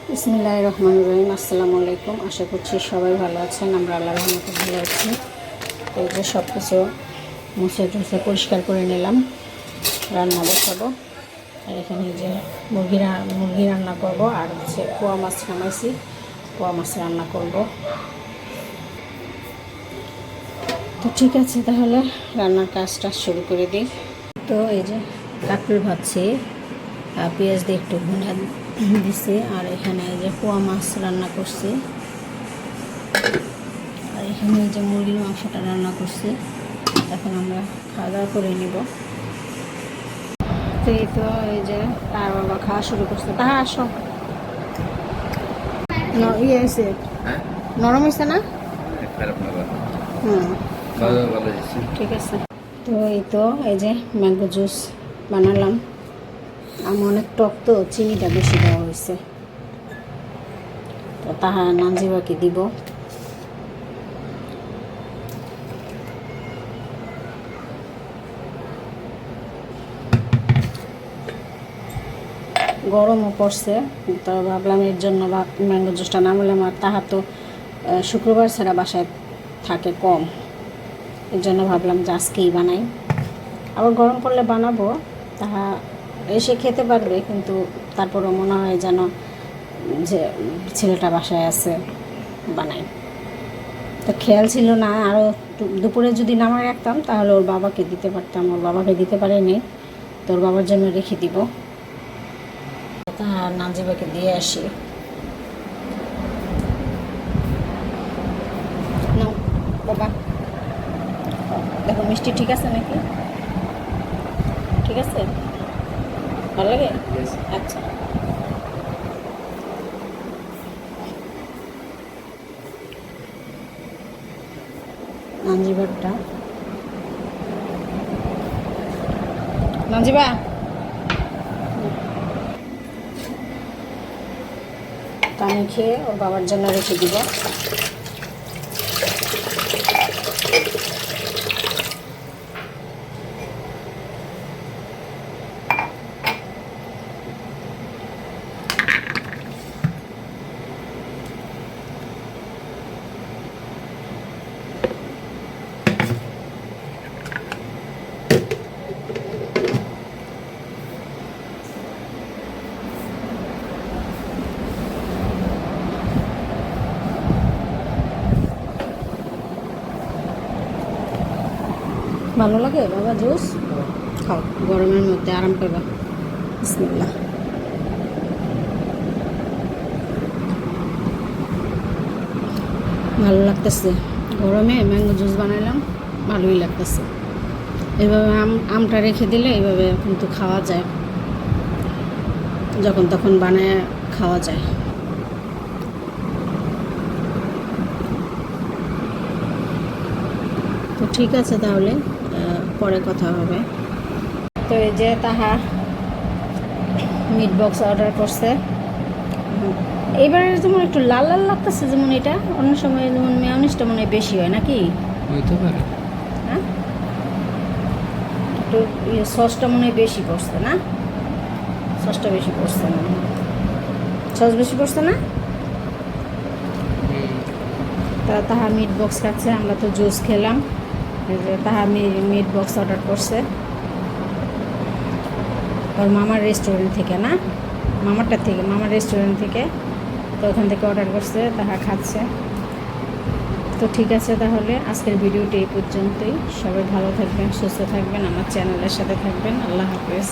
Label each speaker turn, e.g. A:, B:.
A: বিসমিল্লাহির রহমানির রহিম। আসসালামু আলাইকুম। আশা করছি সবাই ভালো আছেন। আমরা আল্লাহর রহমতে ভালো আছি। তো এই যে সব কিছু মুছে টুছে পরিষ্কার করে নিলাম, রান্না বসাবো। আর এখানে যে মুরগি রান্না করব, আর হচ্ছে পোয়া মাছ নামাইছি, পোয়া মাছ রান্না করব। তো ঠিক আছে, তাহলে রান্নার কাজটা শুরু করে দিই। তো এই যে কাঁকরোল ভাজছি, পেঁয়াজ দিয়ে একটু ভুনা দিছি। আর এখানে এই যে পোয়া মাছ রান্না করছি, আর এখানে এই যে মুরগির মাংসটা রান্না করছি। এখন আমরা খাওয়া দাওয়া করে নিব। তো এই তো এই যে তার বাবা খাওয়া শুরু করছে। তাহা আসো, ইয়ে হয়েছে, নরম হয়েছে না? হুম, ঠিক আছে। তো এই তো এই যে ম্যাঙ্গো জুস বানালাম। আমি অনেক টক, তো চিনিটা বেশি দেওয়া হয়েছে। তো তাহা নানজিবাকে দিব। গরমও পড়ছে, তো ভাবলাম এর জন্য ম্যাঙ্গো জুসটা নামালাম। আর তাহা তো শুক্রবার ছাড়া বাসায় থাকে কম, এর জন্য ভাবলাম যে আজকেই বানাই। আবার গরম পড়লে বানাবো, তাহা এসে খেতে পারবে, কিন্তু তারপরও মনে হয় যেন যে ছেলেটা বাসায় আছে, বানাই। তো খেয়াল ছিল না, আরও দুপুরে যদি নামায় রাখতাম তাহলে ওর বাবাকে দিতে পারতাম। ওর বাবাকে দিতে পারিনি, তো ওর বাবার জন্য রেখে দিব। তা নাজিবাকে দিয়ে আসি। নাও বাবা, দেখো মিষ্টি ঠিক আছে নাকি? ঠিক আছে, ভালো লাগে? আচ্ছা, নাজিবারটা। নাজিবা, তা আমি খেয়ে ওর বাবার জন্য রেখে দিব। ভালো লাগে বাবা জুস? খাও, গরমের মধ্যে আরাম পাবা। বিসমিল্লাহ। ভালো লাগতেছে, গরমে ম্যাঙ্গো জুস বানাইলাম, ভালোই লাগতেছে। এইভাবে আমটা রেখে দিলে এইভাবে কিন্তু খাওয়া যায়, যখন তখন বানায় খাওয়া যায়। তো ঠিক আছে, তাহলে পরে কথা হবে। তো এই যে তাহা মিট বক্স অর্ডার করছে। এইবারে যেমন একটু লাল লাল লাগতেছে, যেমন এটা অন্য সময় যেমন মেয়নিজটা মনে হয় বেশি হয় নাকি?
B: হইতে পারে।
A: হ্যাঁ, একটু সসটা মনে হয় বেশি পড়ছে না? সসটা বেশি পড়ছে না? সস বেশি পড়ছে না? তাহা মিট বক্স খাচ্ছে, আমরা তো জুস খেলাম। তাহা মিট বক্স অর্ডার করছে ওর মামার রেস্টুরেন্ট থেকে, না মামার রেস্টুরেন্ট থেকে। তো ওখান থেকে অর্ডার করছে, তাহা খাচ্ছে। তো ঠিক আছে, তাহলে আজকের ভিডিওটি এই পর্যন্তই। সবাই ভালো থাকবেন, সুস্থ থাকবেন, আমার চ্যানেলের সাথে থাকবেন। আল্লাহ হাফেজ।